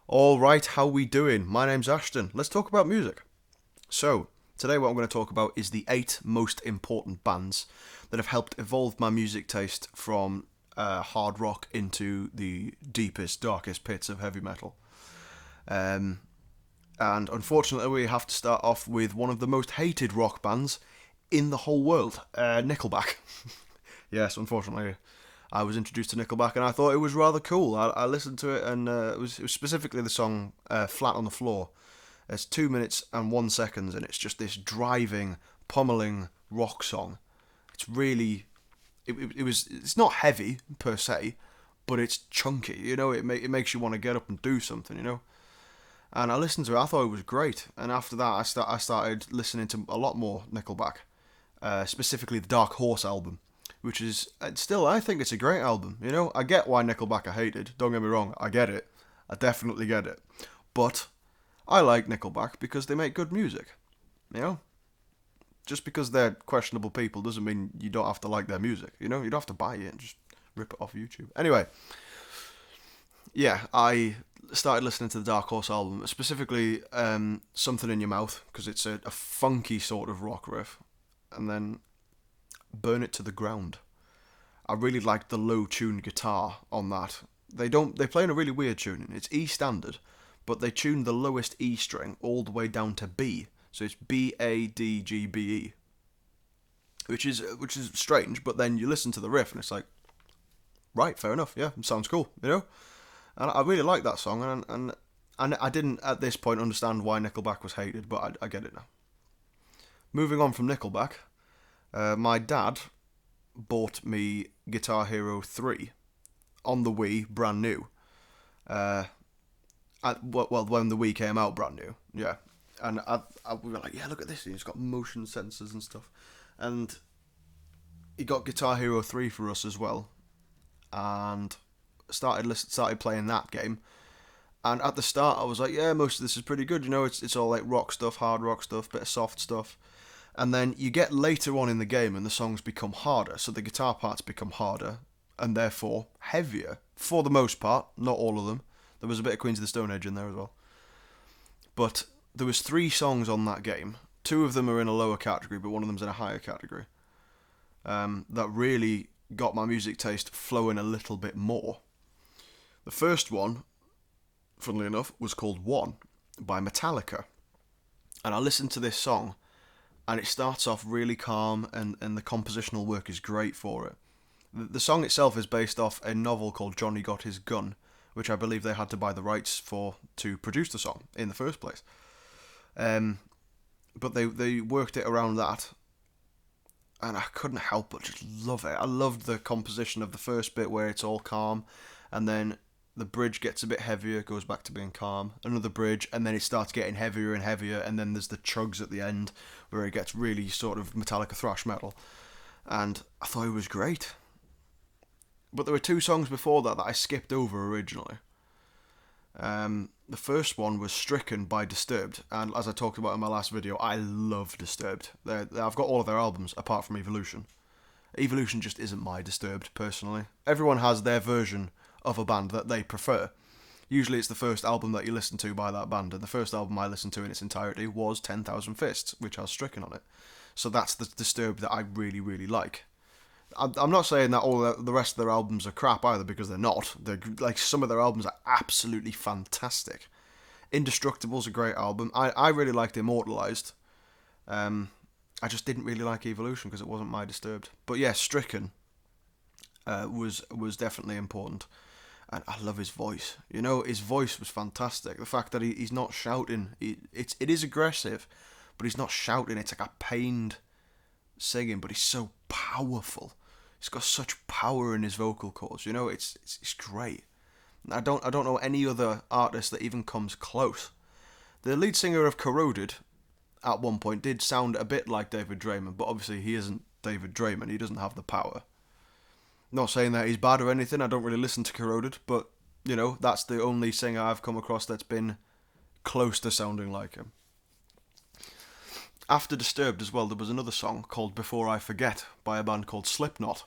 All right, how we doing? My name's Ashton. Let's talk about music. So, today what I'm going to talk about is the 8 most important bands that have helped evolve my music taste from hard rock into the deepest, darkest pits of heavy metal. Um, and unfortunately, we have to start off with one of the most hated rock bands in the whole world, Nickelback. Yes, unfortunately, I was introduced to Nickelback and I thought it was rather cool. I listened to it and it was specifically the song Flat on the Floor. It's 2 minutes and 1 second and it's just this driving, pummeling rock song. It's really, it's not heavy per se, but it's chunky, it makes you want to get up and do something. And I listened to it, I thought it was great. And after that I started listening to a lot more Nickelback, specifically the Dark Horse album, which is still, I think it's a great album. I get why Nickelback are hated. Don't get me wrong, I get it. I definitely get it. But I like Nickelback because they make good music. You know, just because they're questionable people doesn't mean you don't have to like their music. You don't have to buy it and just rip it off YouTube. Anyway, yeah, I started listening to the Dark Horse album, specifically Something in Your Mouth, because it's a funky sort of rock riff, and then Burn It to the Ground. I really liked the low tuned guitar on that. They play in a really weird tuning. It's E standard, but they tuned the lowest E string all the way down to B. So it's B A D G B E, which is strange. But then you listen to the riff and it's like, right, fair enough. Yeah, sounds cool. And I really like that song. And I didn't at this point understand why Nickelback was hated, but I get it now. Moving on from Nickelback, my dad bought me Guitar Hero 3 on the Wii, brand new. When the Wii came out, brand new, yeah. And we were like, yeah, look at this. It's got motion sensors and stuff. And he got Guitar Hero 3 for us as well. And started playing that game. And at the start, I was like, yeah, most of this is pretty good. It's all like rock stuff, hard rock stuff, bit of soft stuff. And then you get later on in the game and the songs become harder. So the guitar parts become harder and therefore heavier. For the most part, not all of them. There was a bit of Queens of the Stone Age in there as well. But there was 3 songs on that game. 2 of them are in a lower category, but one of them's in a higher category. That really got my music taste flowing a little bit more. The first one, funnily enough, was called One by Metallica. And I listened to this song, and it starts off really calm, and the compositional work is great for it. The song itself is based off a novel called Johnny Got His Gun, which I believe they had to buy the rights for to produce the song in the first place. But they worked it around that, and I couldn't help but just love it. I loved the composition of the first bit where it's all calm, and then the bridge gets a bit heavier, goes back to being calm, another bridge, and then it starts getting heavier and heavier, and then there's the chugs at the end, where it gets really sort of Metallica thrash metal, and I thought it was great. But there were 2 songs before that I skipped over originally. The first one was Stricken by Disturbed, and as I talked about in my last video, I love Disturbed. I've got all of their albums, apart from Evolution. Evolution just isn't my Disturbed, personally. Everyone has their version of a band that they prefer. Usually it's the first album that you listen to by that band, and the first album I listened to in its entirety was 10,000 Fists, which has Stricken on it. So that's the Disturbed that I really, really like. I'm not saying that all the rest of their albums are crap either, because they're not. They're like, some of their albums are absolutely fantastic. Indestructible's a great album. I really liked Immortalized. I just didn't really like Evolution because it wasn't my Disturbed. But yeah, Stricken was definitely important. And I love his voice. His voice was fantastic. The fact that he's not shouting, it is aggressive, but he's not shouting. It's like a pained singing, but he's so powerful. He's got such power in his vocal cords. It's great. I don't know any other artist that even comes close. The lead singer of Corroded at one point did sound a bit like David Draymond, but obviously he isn't David Draymond. He doesn't have the power. Not saying that he's bad or anything. I don't really listen to Corroded, but that's the only singer I've come across that's been close to sounding like him. After Disturbed as well, there was another song called Before I Forget by a band called Slipknot.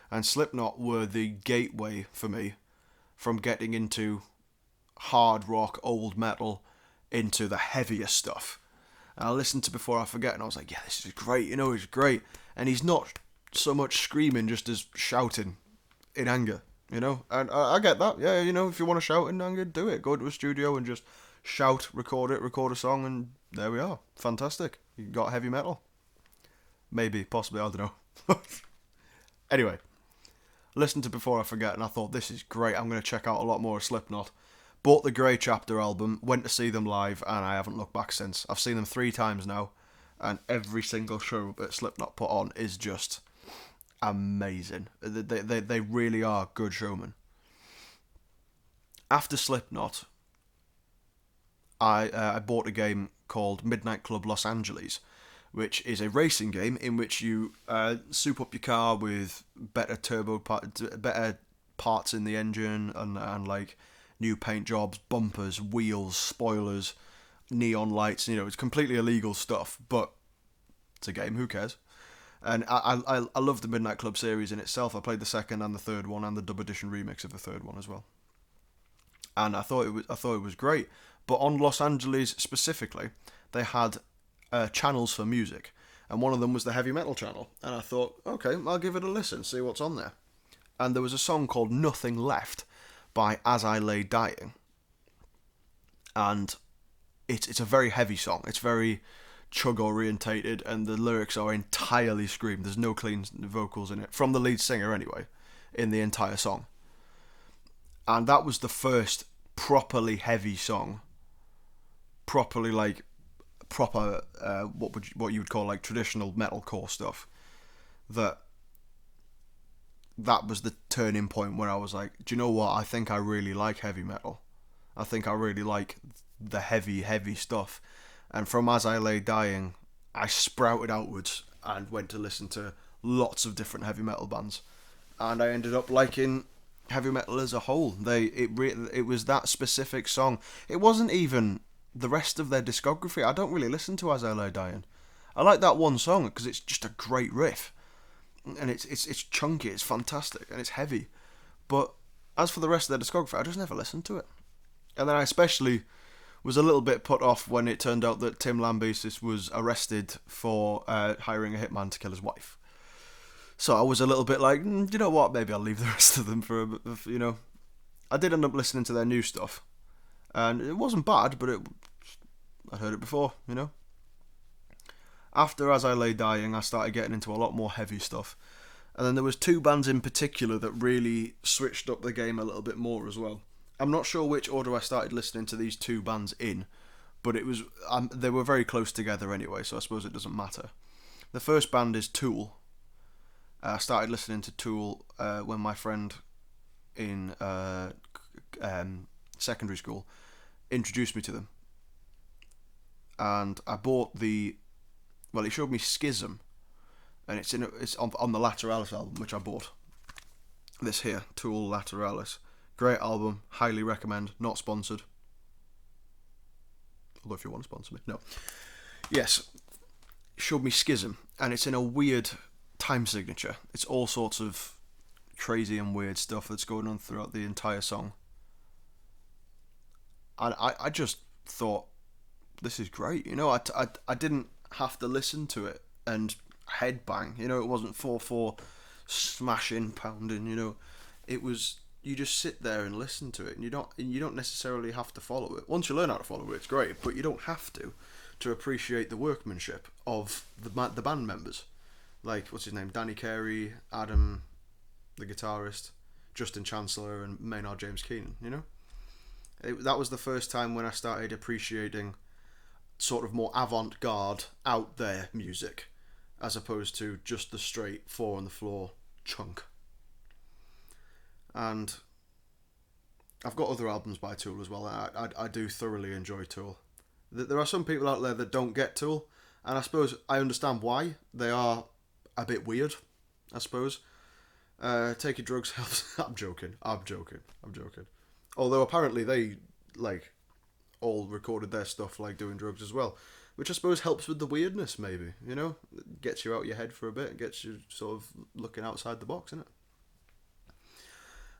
And Slipknot were the gateway for me from getting into hard rock, old metal, into the heavier stuff. And I listened to Before I Forget, and I was like, yeah, this is great, he's great. And he's not so much screaming just as shouting in anger, And I get that, yeah, if you want to shout in anger, do it. Go to a studio and just shout, record a song, and there we are. Fantastic. You got heavy metal. Maybe, possibly, I don't know. Anyway, listened to Before I Forget, and I thought, this is great. I'm going to check out a lot more of Slipknot. Bought the Grey Chapter album, went to see them live, and I haven't looked back since. I've seen them 3 times now, and every single show that Slipknot put on is just amazing. They really are good showmen. After Slipknot, I bought a game called Midnight Club Los Angeles, which is a racing game in which you soup up your car with better better parts in the engine and like new paint jobs, bumpers, wheels, spoilers, neon lights. It's completely illegal stuff, but it's a game. Who cares? And I love the Midnight Club series in itself. I played the second and the third one and the dub edition remix of the third one as well. And I thought it was great. But on Los Angeles specifically, they had channels for music, and one of them was the heavy metal channel. And I thought, okay, I'll give it a listen, see what's on there. And there was a song called Nothing Left by As I Lay Dying. And it's a very heavy song. It's very chug orientated, and the lyrics are entirely screamed. There's no clean vocals in it, from the lead singer anyway, in the entire song. And that was the first properly heavy song, properly like proper what you would call like traditional metalcore stuff. That was the turning point where I was like, do you know what? I think I really like heavy metal. I think I really like the heavy stuff. And from As I Lay Dying, I sprouted outwards and went to listen to lots of different heavy metal bands, and I ended up liking heavy metal as a whole. It was that specific song. It wasn't even the rest of their discography. I don't really listen to As I Lay Dying. I like that one song because it's just a great riff, and it's chunky, it's fantastic, and it's heavy. But as for the rest of their discography, I just never listened to it. And then I especially was a little bit put off when it turned out that Tim Lambesis was arrested for hiring a hitman to kill his wife. So I was a little bit like, you know what, maybe I'll leave the rest of them for I did end up listening to their new stuff, and it wasn't bad, but I'd heard it before, After As I Lay Dying, I started getting into a lot more heavy stuff. And then there was 2 bands in particular that really switched up the game a little bit more as well. I'm not sure which order I started listening to these 2 bands in, but it was they were very close together anyway, so I suppose it doesn't matter. The first band is Tool. I started listening to Tool when my friend in secondary school introduced me to them. And I bought he showed me Schism, and it's on the Lateralis album, which I bought. This here, Tool Lateralis. Great album, highly recommend, not sponsored. Although if you want to sponsor me, no. Yes, showed me Schism, and it's in a weird time signature. It's all sorts of crazy and weird stuff that's going on throughout the entire song. And I just thought, this is great. I didn't have to listen to it and headbang. It wasn't 4/4 smashing, pounding. It was, you just sit there and listen to it, and you don't necessarily have to follow it. Once you learn how to follow it, it's great, but you don't have to appreciate the workmanship of the band members. Like, what's his name? Danny Carey, Adam, the guitarist, Justin Chancellor, and Maynard James Keenan. That was the first time when I started appreciating sort of more avant-garde, out there music, as opposed to just the straight 4 on the floor chunk. And I've got other albums by Tool as well. I do thoroughly enjoy Tool. There are some people out there that don't get Tool, and I suppose I understand why. They are a bit weird, I suppose. Taking drugs helps. I'm joking. Although apparently they, all recorded their stuff, doing drugs as well. Which I suppose helps with the weirdness, maybe, Gets you out of your head for a bit, gets you sort of looking outside the box, innit?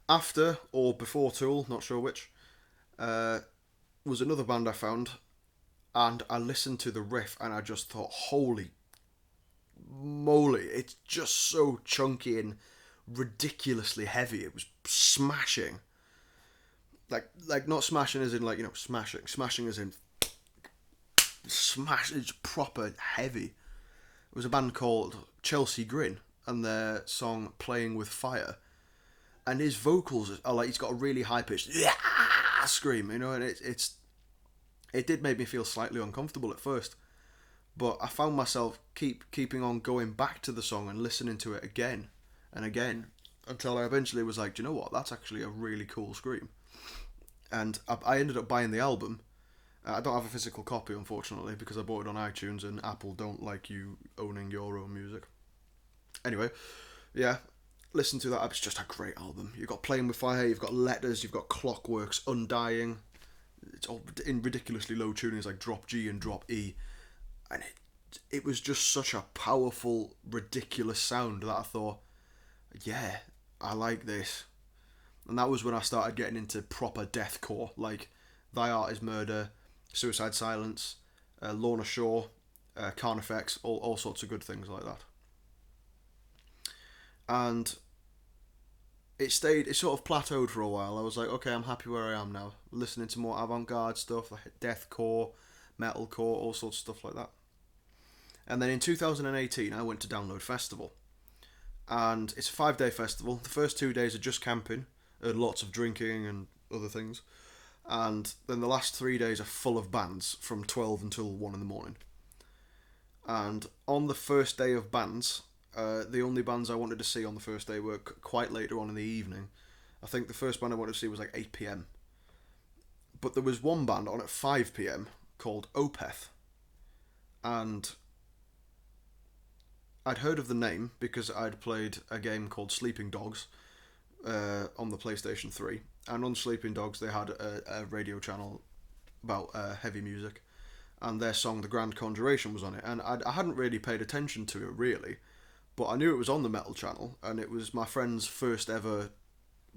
After or before Tool, not sure which, was another band I found, and I listened to the riff and I just thought, holy moly, it's just so chunky and ridiculously heavy. It was smashing. Like not smashing as in like, smashing. Smashing as in smash. It's proper heavy. It was a band called Chelsea Grin, and their song "Playing with Fire." And his vocals are like, he's got a really high pitched scream, and it did make me feel slightly uncomfortable at first, but I found myself keeping on going back to the song and listening to it again and again until I eventually was like, do you know what? That's actually a really cool scream. And I ended up buying the album. I don't have a physical copy, unfortunately, because I bought it on iTunes, and Apple don't like you owning your own music. Anyway, yeah, listen to that. It's just a great album. You've got Playing with Fire, you've got Letters, you've got Clockworks, Undying. It's all in ridiculously low tunings like drop G and drop E. And it was just such a powerful, ridiculous sound that I thought, yeah, I like this. And that was when I started getting into proper deathcore, like Thy Art Is Murder, Suicide Silence, Lorna Shore, Carnifex, all sorts of good things like that. And it sort of plateaued for a while. I was like, okay, I'm happy where I am now. Listening to more avant-garde stuff, like deathcore, metalcore, all sorts of stuff like that. And then in 2018, I went to Download Festival. And it's a 5-day festival. The first 2 days are just camping, and lots of drinking and other things. And then the last 3 days are full of bands from 12 until 1 in the morning. And on the first day of bands, the only bands I wanted to see on the first day were quite later on in the evening. I think the first band I wanted to see was like 8 p.m. But there was one band on at 5 p.m. called Opeth. And I'd heard of the name because I'd played a game called Sleeping Dogs on the PlayStation 3. And on Sleeping Dogs they had a radio channel about heavy music. And their song The Grand Conjuration was on it. And I hadn't really paid attention to it really. But I knew it was on the metal channel, and it was my friend's first ever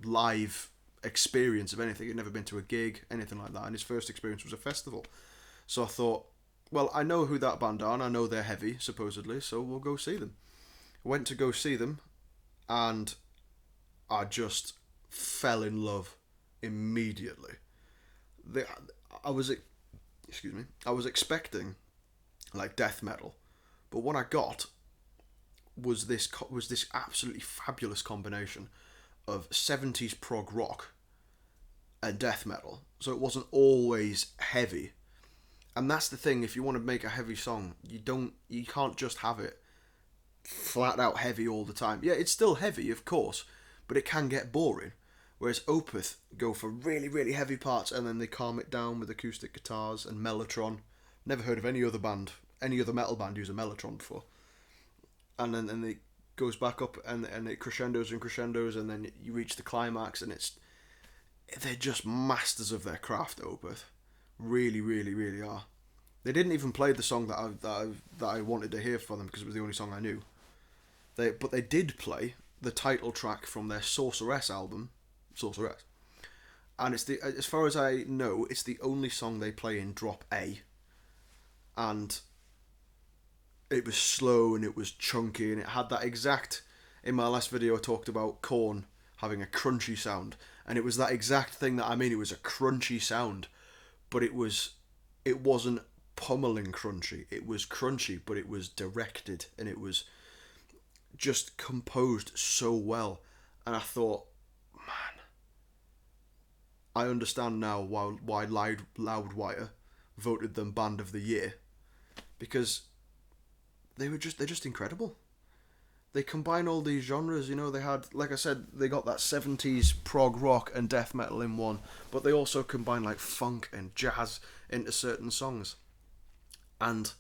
live experience of anything. He'd never been to a gig, anything like that, and his first experience was a festival. So I thought, well, I know who that band are, and I know they're heavy, supposedly, so we'll go see them. I went to go see them, and I just fell in love immediately. I was expecting like death metal, but what I got was this absolutely fabulous combination of 70s prog rock and death metal. So it wasn't always heavy. And that's the thing, if you want to make a heavy song, you can't just have it flat out heavy all the time. Yeah, it's still heavy, of course, but it can get boring. Whereas Opeth go for really, really heavy parts and then they calm it down with acoustic guitars and mellotron. Never heard of any other metal band use a mellotron before. And then it goes back up and it crescendos and crescendos, and then you reach the climax, and they're just masters of their craft, Opeth. Really, really, really are. They didn't even play the song that I wanted to hear from them because it was the only song I knew. But they did play the title track from their Sorceress album, Sorceress, and it's as far as I know, it's the only song they play in drop A, and it was slow and it was chunky and it had that exact. In my last video, I talked about Korn having a crunchy sound, and it was that exact thing that I mean. It was a crunchy sound, but it wasn't pummeling crunchy. It was crunchy, but it was directed and it was just composed so well. And I thought, man, I understand now why Loudwire voted them Band of the Year, because they're just incredible. They combine all these genres, they had, like I said, they got that 70s prog rock and death metal in one, but they also combine like funk and jazz into certain songs. And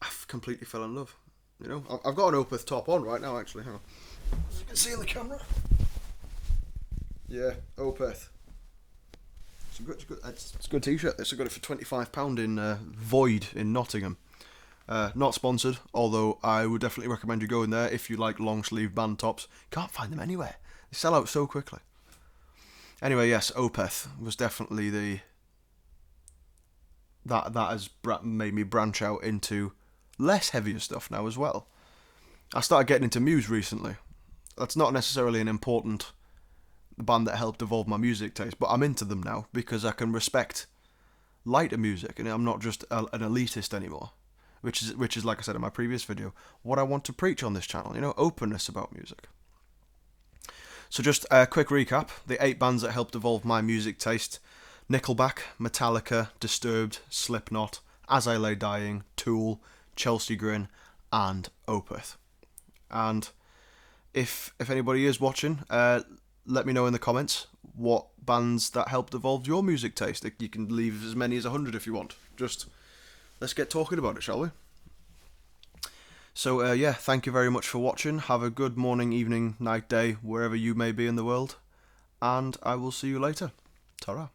I've completely fell in love. I've got an Opeth top on right now, actually. Hang on. As you can see in the camera. Yeah, Opeth. It's a good t-shirt. I got it for £25 in Void in Nottingham. Not sponsored, although I would definitely recommend you going there if you like long sleeve band tops. Can't find them anywhere. They sell out so quickly. Anyway, yes, Opeth was definitely that has made me branch out into less heavier stuff now as well. I started getting into Muse recently. That's not necessarily an important band that helped evolve my music taste, but I'm into them now because I can respect lighter music and I'm not just an elitist anymore. Which is like I said in my previous video, what I want to preach on this channel. Openness about music. So just a quick recap: the 8 bands that helped evolve my music taste: Nickelback, Metallica, Disturbed, Slipknot, As I Lay Dying, Tool, Chelsea Grin, and Opeth. And if anybody is watching, let me know in the comments what bands that helped evolve your music taste. You can leave as many as 100 if you want. Just let's get talking about it, shall we? So yeah, thank you very much for watching. Have a good morning, evening, night, day, wherever you may be in the world. And I will see you later. Ta-ra.